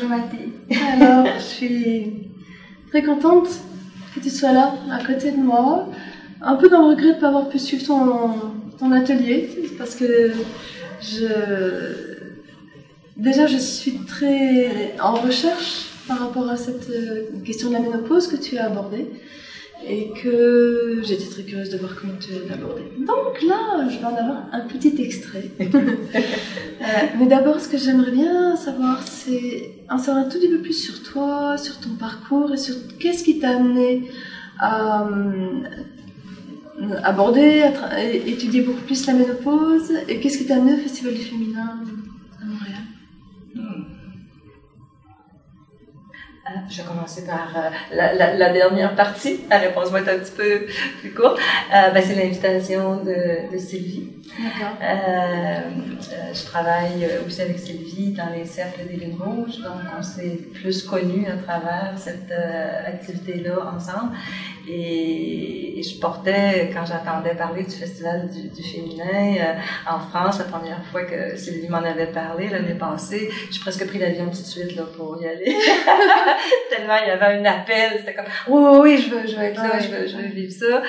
Bonjour Mathilde. Alors, je suis très contente que tu sois là, à côté de moi. Un peu dans le regret de ne pas avoir pu suivre ton atelier, parce que déjà je suis très en recherche par rapport à cette question de la ménopause que tu as abordée. Et que j'étais très curieuse de voir comment tu l'abordais. Donc là, je vais en avoir un petit extrait. Mais d'abord, ce que j'aimerais bien savoir, c'est en savoir un tout petit peu plus sur toi, sur ton parcours et sur qu'est-ce qui t'a amené à aborder, à étudier beaucoup plus la ménopause, et qu'est-ce qui t'a amené au Festival du Féminin à Montréal. Je vais commencer par la dernière partie. La réponse va être un petit peu plus courte. C'est l'invitation de Sylvie. D'accord. Je travaille aussi avec Sylvie dans les cercles des Lunes Rouges, donc on s'est plus connus à travers cette activité-là ensemble. Et je portais, quand j'entendais parler du Festival du Féminin en France, la première fois que Sylvie m'en avait parlé l'année passée, j'ai presque pris l'avion tout de suite là, pour y aller. Tellement il y avait un appel, c'était comme « Oui, je veux être là, je veux vivre ça ».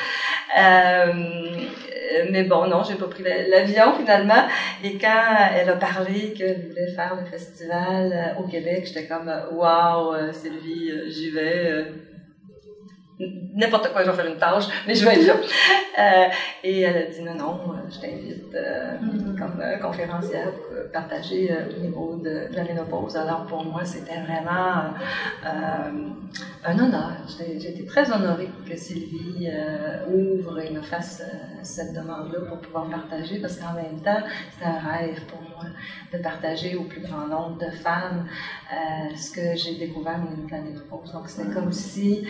Mais bon, non, j'ai pas pris l'avion finalement. Et quand elle a parlé qu'elle voulait faire le festival au Québec, j'étais comme « Wow, Sylvie, j'y vais ». N'importe quoi, je vais faire une tâche, mais je vais être là. Et elle a dit non, je t'invite comme conférencière pour partager au niveau de la ménopause. Alors pour moi, c'était vraiment un honneur. J'ai été très honorée que Sylvie ouvre et me fasse cette demande-là pour pouvoir partager, parce qu'en même temps, c'était un rêve pour moi de partager au plus grand nombre de femmes ce que j'ai découvert au niveau de la ménopause. Donc c'était comme si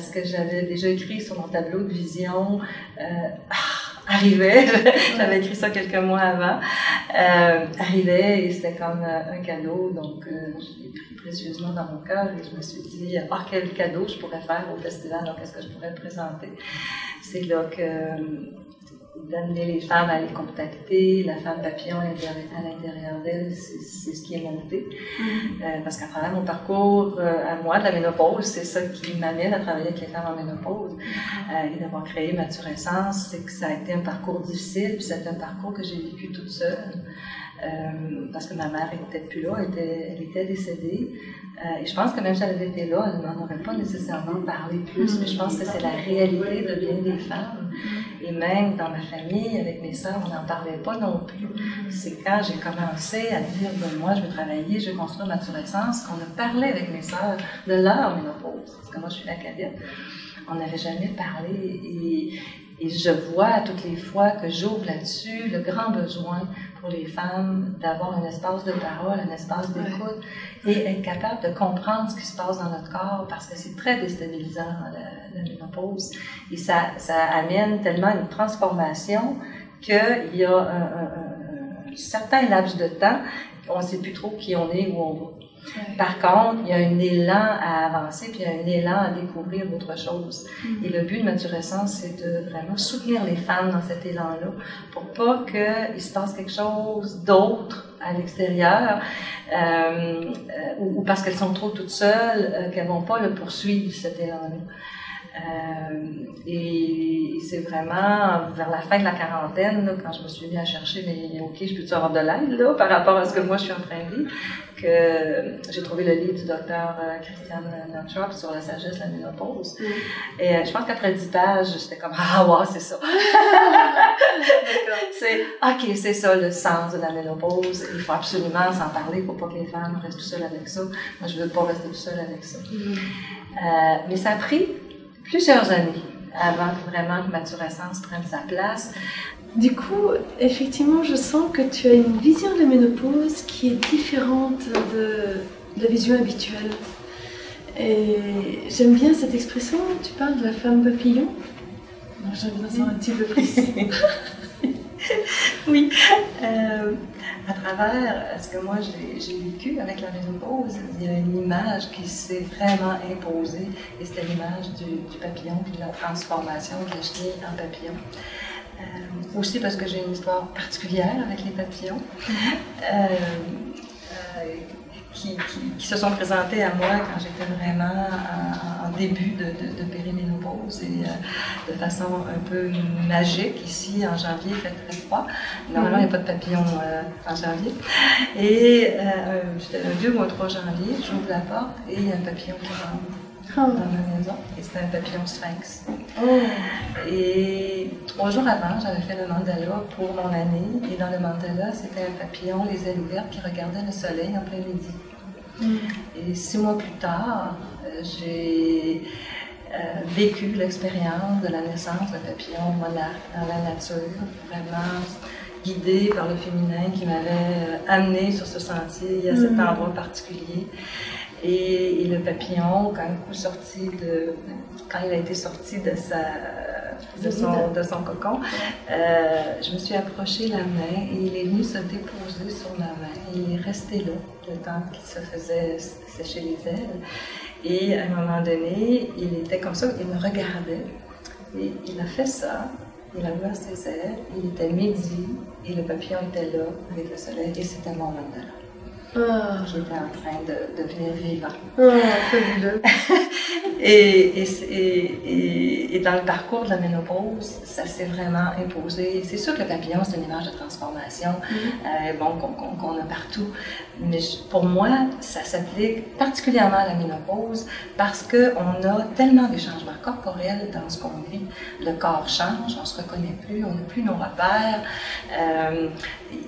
ce que j'avais déjà écrit sur mon tableau de vision arrivait. J'avais écrit ça quelques mois avant. Arrivait et c'était comme un cadeau. Donc, je l'ai pris précieusement dans mon cœur et je me suis dit, quel cadeau je pourrais faire au festival, donc qu'est-ce que je pourrais présenter. C'est là que d'amener les femmes à les contacter, la femme papillon à l'intérieur d'elle, c'est ce qui est monté. Parce qu'à travers mon parcours à moi de la ménopause, c'est ça qui m'amène à travailler avec les femmes en ménopause. Et d'avoir créé Maturescence, c'est que ça a été un parcours difficile, puis c'est un parcours que j'ai vécu toute seule. Parce que ma mère n'était plus là, elle était décédée. Et je pense que même si elle avait été là, elle n'en aurait pas nécessairement parlé plus, mais je pense que c'est la réalité de bien des femmes. Et même dans ma famille, avec mes sœurs, on n'en parlait pas non plus. C'est quand j'ai commencé à dire, moi je veux travailler, je veux construire Maturescence, qu'on a parlé avec mes sœurs de leur ménopause. Parce que moi je suis la cadette. On n'avait jamais parlé et je vois toutes les fois que j'ouvre là-dessus le grand besoin pour les femmes d'avoir un espace de parole, un espace d'écoute et être capable de comprendre ce qui se passe dans notre corps parce que c'est très déstabilisant la ménopause et ça amène tellement une transformation qu'il y a un certain laps de temps, on ne sait plus trop qui on est, où on va. Par contre, il y a un élan à avancer, puis il y a un élan à découvrir autre chose. Et le but de Maturescence, c'est de vraiment soutenir les femmes dans cet élan-là, pour pas qu'il se passe quelque chose d'autre à l'extérieur, ou parce qu'elles sont trop toutes seules, qu'elles vont pas le poursuivre, cet élan-là. Et c'est vraiment vers la fin de la quarantaine, là, quand je me suis mis à chercher, mais OK, je peux-tu avoir de l'aide là, par rapport à ce que moi je suis en train de vivre, que j'ai trouvé le livre du docteur Christiane Nottrop sur la sagesse de la ménopause. Et je pense qu'après 10 pages, j'étais comme « Ah, wow, c'est ça! » C'est « OK, c'est ça le sens de la ménopause. Il faut absolument s'en parler, il ne faut pas que les femmes restent tout seules avec ça. Moi, je ne veux pas rester tout seule avec ça. » Mais ça a pris plusieurs années avant que vraiment que Maturescence prenne sa place. Du coup, effectivement, je sens que tu as une vision de la ménopause qui est différente de la vision habituelle. Et j'aime bien cette expression, tu parles de la femme papillon. J'aime bien ça un petit peu précis. Oui. À travers ce que moi j'ai vécu avec la ménopause, il y a une image qui s'est vraiment imposée, et c'était l'image du papillon, puis de la transformation de la chenille en papillon. Aussi parce que j'ai une histoire particulière avec les papillons. qui se sont présentés à moi quand j'étais vraiment en début de périménopause et de façon un peu magique. Ici, en janvier, il fait très froid. Normalement, il n'y a pas de papillons en janvier. Et c'était un 2 ou un 3 janvier, j'ouvre la porte et il y a un papillon qui rentre dans ma maison. Et c'était un papillon sphinx. Et 3 jours avant, j'avais fait le mandala pour mon année. Et dans le mandala, c'était un papillon, les ailes ouvertes, qui regardait le soleil en plein midi. Et 6 mois plus tard, j'ai vécu l'expérience de la naissance d'un papillon monarque dans la nature, vraiment guidé par le féminin qui m'avait amené sur ce sentier à cet endroit particulier. Et le papillon, quand il a été sorti de son cocon, je me suis approchée la main et il est venu se déposer sur ma main. Il est resté là le temps qu'il se faisait sécher les ailes. Et à un moment donné, il était comme ça, il me regardait. Et il a fait ça, il a ouvert ses ailes, il était midi et le papillon était là avec le soleil et c'était mon mandala. J'étais en train de devenir vivant. Fabuleux. Et dans le parcours de la ménopause, ça s'est vraiment imposé. C'est sûr que le papillon, c'est une image de transformation qu'on a partout. Mais pour moi, ça s'applique particulièrement à la ménopause parce qu'on a tellement des changements corporels dans ce qu'on vit. Le corps change, on ne se reconnaît plus, on n'a plus nos repères.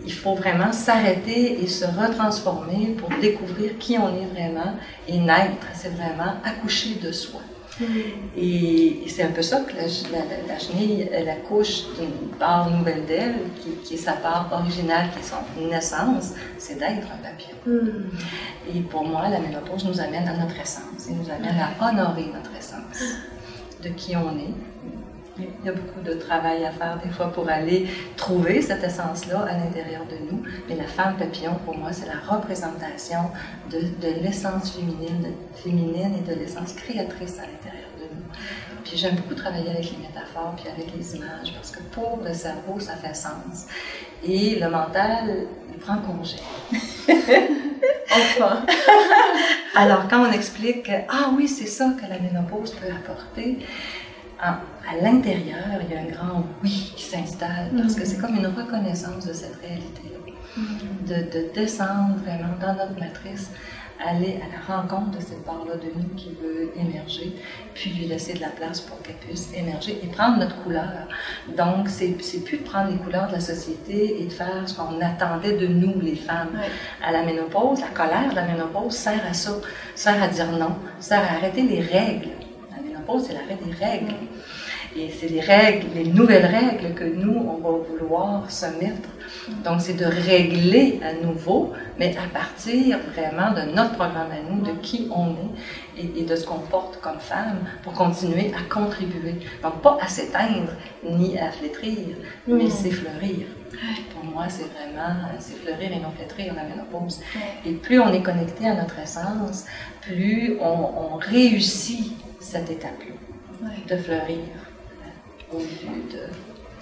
Il faut vraiment s'arrêter et se retransformer pour découvrir qui on est vraiment et naître, c'est vraiment accoucher de soi. Et c'est un peu ça que la chenille, elle accouche d'une part nouvelle d'elle, qui est sa part originale, qui est son naissance, c'est d'être un papillon. Et pour moi, la ménopause nous amène à notre essence, et nous amène à honorer notre essence, de qui on est. Il y a beaucoup de travail à faire des fois pour aller trouver cette essence-là à l'intérieur de nous. Mais la femme papillon, pour moi, c'est la représentation de l'essence féminine et de l'essence créatrice à l'intérieur de nous. Puis j'aime beaucoup travailler avec les métaphores puis avec les images parce que pour le cerveau, ça fait sens. Et le mental, il prend congé. Enfin! Alors quand on explique que, ah oui, c'est ça que la ménopause peut apporter, à l'intérieur, il y a un grand oui qui s'installe parce que c'est comme une reconnaissance de cette réalité-là. De descendre vraiment dans notre matrice, aller à la rencontre de cette part-là de nous qui veut émerger, puis lui laisser de la place pour qu'elle puisse émerger et prendre notre couleur. Donc, c'est plus de prendre les couleurs de la société et de faire ce qu'on attendait de nous, les femmes. À la ménopause, la colère de la ménopause sert à ça, sert à dire non, sert à arrêter les règles. C'est l'arrêt des règles. Et c'est les règles, les nouvelles règles que nous, on va vouloir se mettre. Donc, c'est de régler à nouveau, mais à partir vraiment de notre programme à nous, de qui on est et de ce qu'on porte comme femme pour continuer à contribuer. Donc, pas à s'éteindre ni à flétrir, mais c'est fleurir. Pour moi, c'est vraiment, c'est fleurir et non flétrir la ménopause. Et plus on est connecté à notre essence, plus on réussit cette étape-là, de fleurir, au lieu de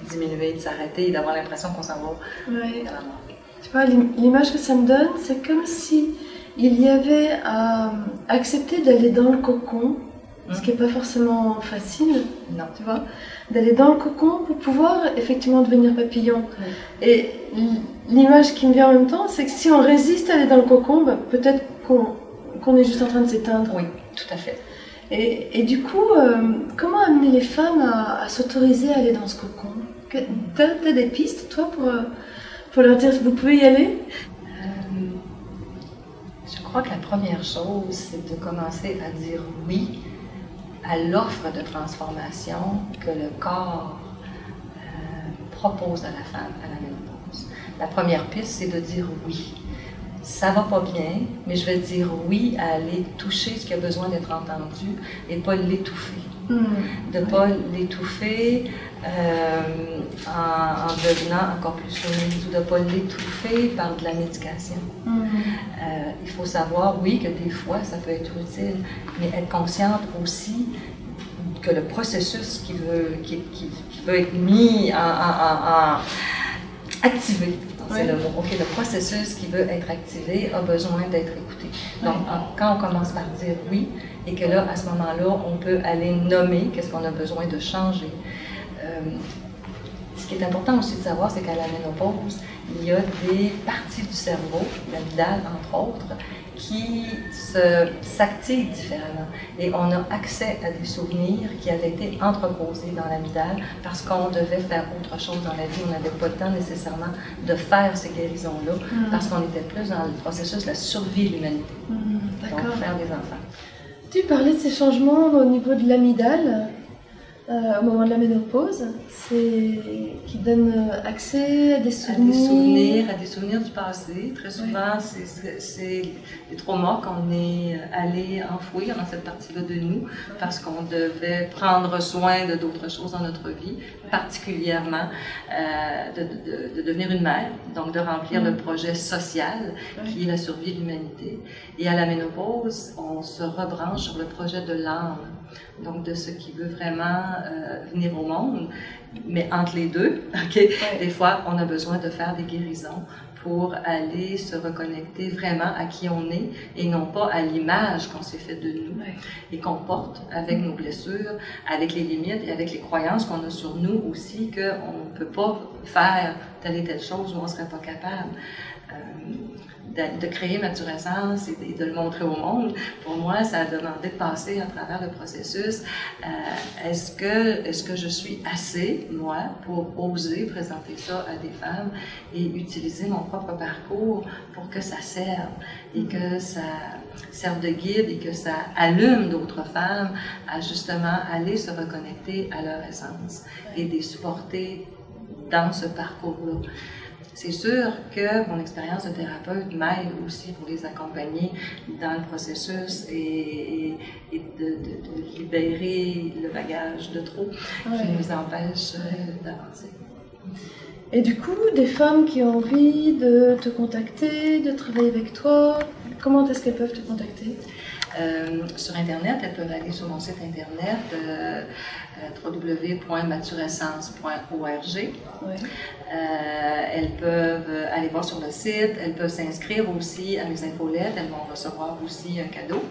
diminuer, de s'arrêter et d'avoir l'impression qu'on s'en va dans la mort. Tu vois, l'image que ça me donne, c'est comme si il y avait à accepter d'aller dans le cocon, ce qui n'est pas forcément facile, tu vois, d'aller dans le cocon pour pouvoir effectivement devenir papillon. Et l'image qui me vient en même temps, c'est que si on résiste à aller dans le cocon, peut-être qu'on est juste en train de s'éteindre. Oui, tout à fait. Et du coup, comment amener les femmes à s'autoriser à aller dans ce cocon? T'as des pistes, toi, pour leur dire vous pouvez y aller? Je crois que la première chose, c'est de commencer à dire oui à l'offre de transformation que le corps propose à la femme à la ménopause. La première piste, c'est de dire oui. Ça va pas bien, mais je vais dire oui à aller toucher ce qui a besoin d'être entendu et pas l'étouffer. De ne pas l'étouffer en devenant encore plus soumise ou de ne pas l'étouffer par de la médication. Il faut savoir, oui, que des fois ça peut être utile, mais être consciente aussi que le processus qui veut être mis activé, C'est le mot. OK, le processus qui veut être activé a besoin d'être écouté. Donc, quand on commence par dire oui, et que là, à ce moment-là, on peut aller nommer qu'est-ce qu'on a besoin de changer. Ce qui est important aussi de savoir, c'est qu'à la ménopause, il y a des parties du cerveau, l'amygdale entre autres, qui s'activent différemment. Et on a accès à des souvenirs qui avaient été entreposés dans l'amygdale parce qu'on devait faire autre chose dans la vie. On n'avait pas le temps nécessairement de faire ces guérisons-là parce qu'on était plus dans le processus de la survie de l'humanité. Donc, faire des enfants. Tu parlais de ces changements au niveau de l'amygdale. Au moment de la ménopause, qui donne accès à des souvenirs. À des souvenirs du passé. Très souvent, c'est des traumas qu'on est allé enfouir dans cette partie-là de nous parce qu'on devait prendre soin de d'autres choses dans notre vie, particulièrement de devenir une mère, donc de remplir le projet social qui est la survie de l'humanité. Et à la ménopause, on se rebranche sur le projet de l'âme, donc de ce qui veut vraiment venir au monde, mais entre les deux, des fois, on a besoin de faire des guérisons pour aller se reconnecter vraiment à qui on est et non pas à l'image qu'on s'est fait de nous et qu'on porte avec nos blessures, avec les limites et avec les croyances qu'on a sur nous aussi, qu'on ne peut pas faire telle et telle chose ou on ne serait pas capable. De créer Mathurescence et de le montrer au monde, pour moi, ça a demandé de passer à travers le processus. Est-ce que je suis assez, moi, pour oser présenter ça à des femmes et utiliser mon propre parcours pour que ça serve et que ça serve de guide et que ça allume d'autres femmes à justement aller se reconnecter à leur essence et les supporter dans ce parcours-là. C'est sûr que mon expérience de thérapeute m'aide aussi pour les accompagner dans le processus et de libérer le bagage de trop qui nous empêche d'avancer. Et du coup, des femmes qui ont envie de te contacter, de travailler avec toi, comment est-ce qu'elles peuvent te contacter? Sur Internet, elles peuvent aller sur mon site Internet www.mathurescence.org. Elles peuvent aller voir sur le site, elles peuvent s'inscrire aussi à mes infolettes, elles vont recevoir aussi un cadeau.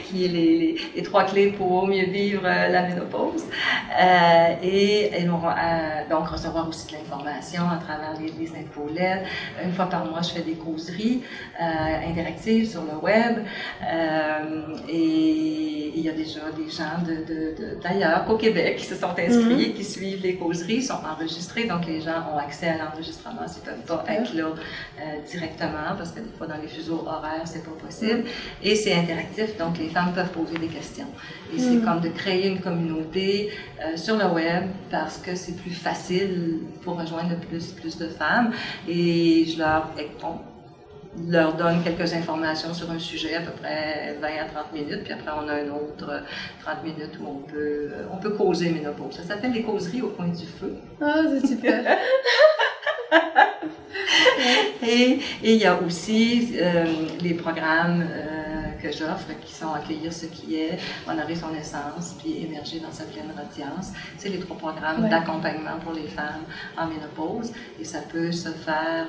Qui est les 3 clés pour mieux vivre la ménopause. Et elles vont donc recevoir aussi de l'information à travers les infolettes. Une fois par mois, je fais des causeries interactives sur le web. Et il y a déjà des gens d'ailleurs qu'au Québec qui se sont inscrits, qui suivent les causeries, sont enregistrés, donc les gens ont accès à l'enregistrement s'ils ne peuvent pas être là directement, parce que des fois dans les fuseaux horaires, c'est pas possible. Et c'est interactif, donc les femmes peuvent poser des questions. Et c'est comme de créer une communauté sur le web, parce que c'est plus facile pour rejoindre plus de femmes. Et je leur donne quelques informations sur un sujet, à peu près 20 à 30 minutes, puis après on a un autre 30 minutes où on peut causer ménopause. Ça s'appelle les causeries au coin du feu. Ah, c'est super! Et il y a aussi les programmes que j'offre, qui sont Accueillir ce qui est, Honorer son essence, puis Émerger dans sa pleine radiance. C'est les 3 programmes d'accompagnement pour les femmes en ménopause. Et ça peut se faire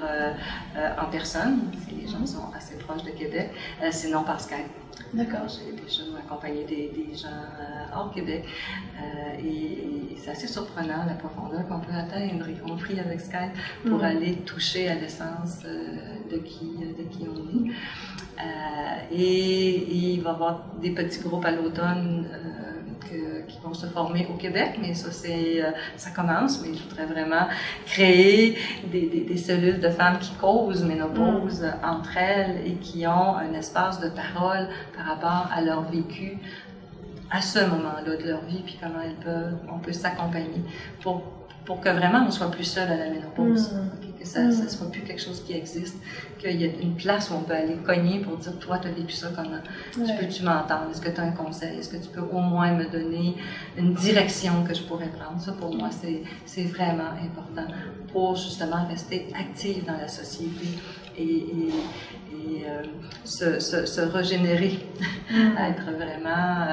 en personne, si les gens sont assez proches de Québec, sinon par Skype. D'accord. J'ai déjà accompagné des gens hors Québec et c'est assez surprenant la profondeur qu'on peut atteindre, y compris avec Skype, pour aller toucher à l'essence de qui on est. Et il va y avoir des petits groupes à l'automne qui vont se former au Québec, mais ça commence, mais je voudrais vraiment créer des cellules de femmes qui causent ménopause entre elles et qui ont un espace de parole par rapport à leur vécu à ce moment-là de leur vie, puis comment on peut s'accompagner pour que vraiment on ne soit plus seul à la ménopause, que ça ne soit plus quelque chose qui existe, qu'il y ait une place où on peut aller cogner pour dire « Toi, tu as vécu ça comment? Peux-tu m'entendre? Est-ce que tu as un conseil? Est-ce que tu peux au moins me donner une direction que je pourrais prendre? » Ça, pour moi, c'est vraiment important pour justement rester active dans la société et se régénérer, être vraiment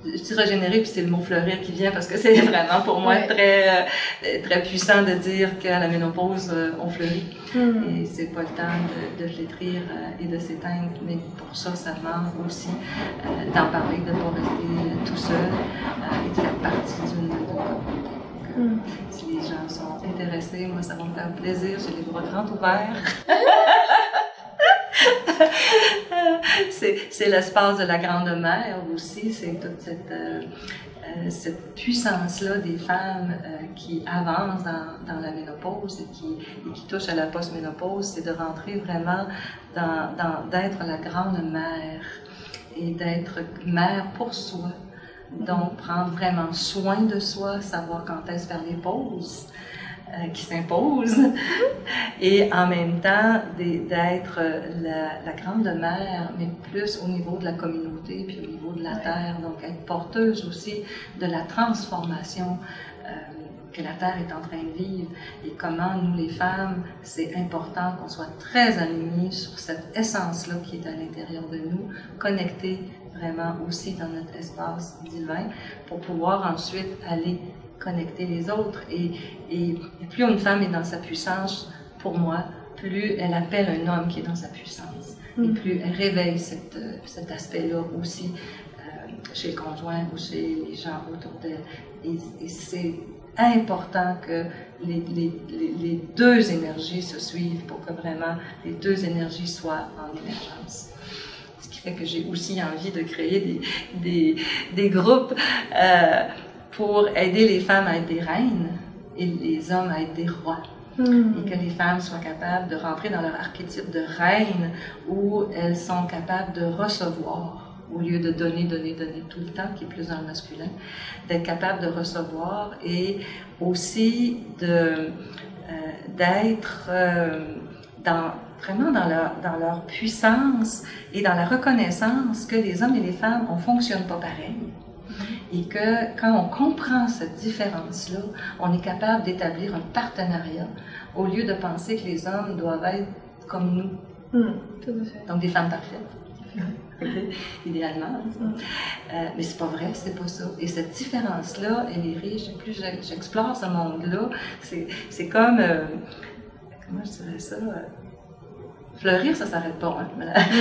je dis régénérer, puis c'est le mot fleurir qui vient parce que c'est vraiment pour moi très puissant de dire qu'à la ménopause, on fleurit. Et c'est pas le temps de flétrir et de s'éteindre, mais pour ça, ça demande aussi d'en parler, de ne pas rester tout seul et de faire partie d'une communauté. Si les gens sont intéressés, moi, ça va me faire plaisir, j'ai les bras grands ouverts. C'est l'espace de la Grande Mère aussi, c'est toute cette puissance-là des femmes qui avancent dans la ménopause et qui touchent à la post-ménopause, c'est de rentrer vraiment d'être la Grande Mère et d'être mère pour soi. Donc, prendre vraiment soin de soi, savoir quand est-ce faire les pauses qui s'imposent, et en même temps d'être la grande mère, mais plus au niveau de la communauté, puis au niveau de la terre, donc être porteuse aussi de la transformation que la terre est en train de vivre, et comment nous les femmes, c'est important qu'on soit très alignés sur cette essence-là qui est à l'intérieur de nous, connectée vraiment aussi dans notre espace divin, pour pouvoir ensuite aller connecter les autres. Et plus une femme est dans sa puissance, pour moi, plus elle appelle un homme qui est dans sa puissance. Et plus elle réveille cet aspect-là aussi chez le conjoint ou chez les gens autour d'elle. Et c'est important que les deux énergies se suivent pour que vraiment les deux énergies soient en émergence. Ce qui fait que j'ai aussi envie de créer des groupes pour aider les femmes à être des reines et les hommes à être des rois. Et que les femmes soient capables de rentrer dans leur archétype de reine où elles sont capables de recevoir au lieu de donner tout le temps, qui est plus dans le masculin, d'être capables de recevoir et aussi d'être vraiment dans leur puissance et dans la reconnaissance que les hommes et les femmes, on ne fonctionne pas pareil. Et que quand on comprend cette différence-là, on est capable d'établir un partenariat au lieu de penser que les hommes doivent être comme nous. Tout à fait. Donc des femmes parfaites. Idéalement. Mais c'est pas vrai, c'est pas ça. Et cette différence-là, elle est riche. Plus j'explore ce monde-là, c'est comme, comment je dirais ça, fleurir, ça s'arrête pas. Hein.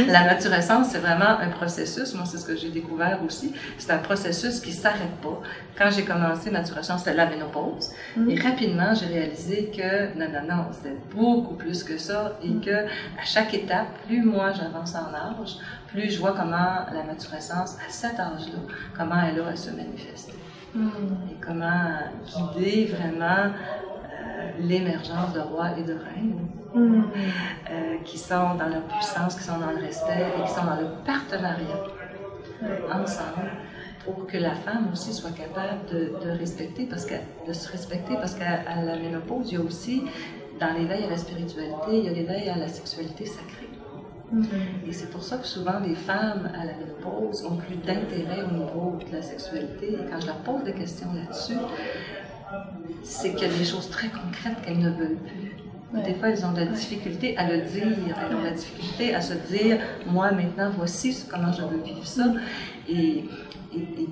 La maturescence, c'est vraiment un processus. Moi, c'est ce que j'ai découvert aussi. C'est un processus qui s'arrête pas. Quand j'ai commencé maturescence, c'était la ménopause. Et rapidement, j'ai réalisé que non, c'était beaucoup plus que ça. Et que à chaque étape, plus moi j'avance en âge, plus je vois comment la maturescence, à cet âge-là, comment elle a à se manifester. Et comment guider vraiment l'émergence de rois et de reines qui sont dans leur puissance, qui sont dans le respect et qui sont dans le partenariat ensemble pour que la femme aussi soit capable de se respecter parce qu'à la ménopause, il y a aussi, dans l'éveil à la spiritualité, il y a l'éveil à la sexualité sacrée. Et c'est pour ça que souvent les femmes à la ménopause ont plus d'intérêt au niveau de la sexualité. Et quand je leur pose des questions là-dessus, c'est qu'il y a des choses très concrètes qu'elles ne veulent plus. Des fois, elles ont de la difficulté à le dire, elles ont de la difficulté à se dire « moi, maintenant, voici comment je veux vivre ça ». Et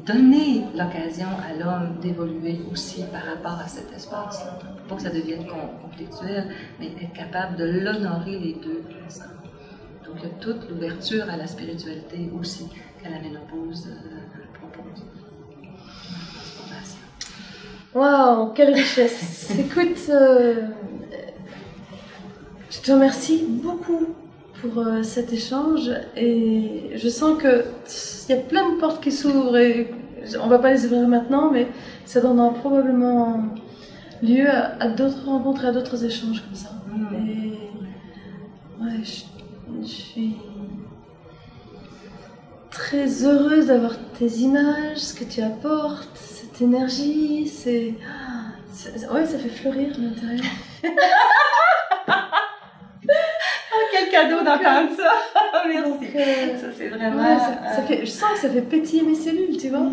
donner l'occasion à l'homme d'évoluer aussi par rapport à cet espace-là. Pas que ça devienne conflictuel, mais être capable de l'honorer les deux ensemble. Donc, il y a toute l'ouverture à la spiritualité aussi qu'à la ménopause propose. Waouh, quelle richesse! Écoute, je te remercie beaucoup pour cet échange et je sens qu'il y a plein de portes qui s'ouvrent et on ne va pas les ouvrir maintenant, mais ça donnera probablement lieu à d'autres rencontres et à d'autres échanges comme ça. Et ouais, je suis très heureuse d'avoir tes images, ce que tu apportes, cette énergie, ouais, ça fait fleurir à l'intérieur. Quel cadeau d'entendre ça! Merci. Donc, ça c'est vraiment. Ouais, je sens que ça fait pétiller mes cellules, tu vois.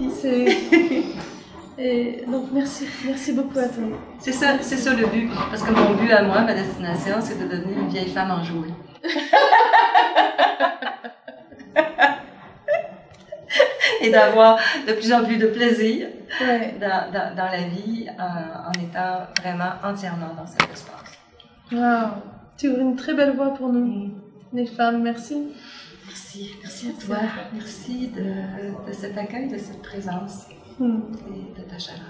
Et donc merci beaucoup à toi. C'est ça le but. Parce que mon but à moi, ma destination, c'est de devenir une vieille femme enjouée. et d'avoir de plus en plus de plaisir Ouais. dans la vie en étant vraiment entièrement dans cet espace. Wow. Tu ouvres une très belle voie pour nous, les femmes. Merci. Merci à toi. Merci de cet accueil, de cette présence et de ta chaleur.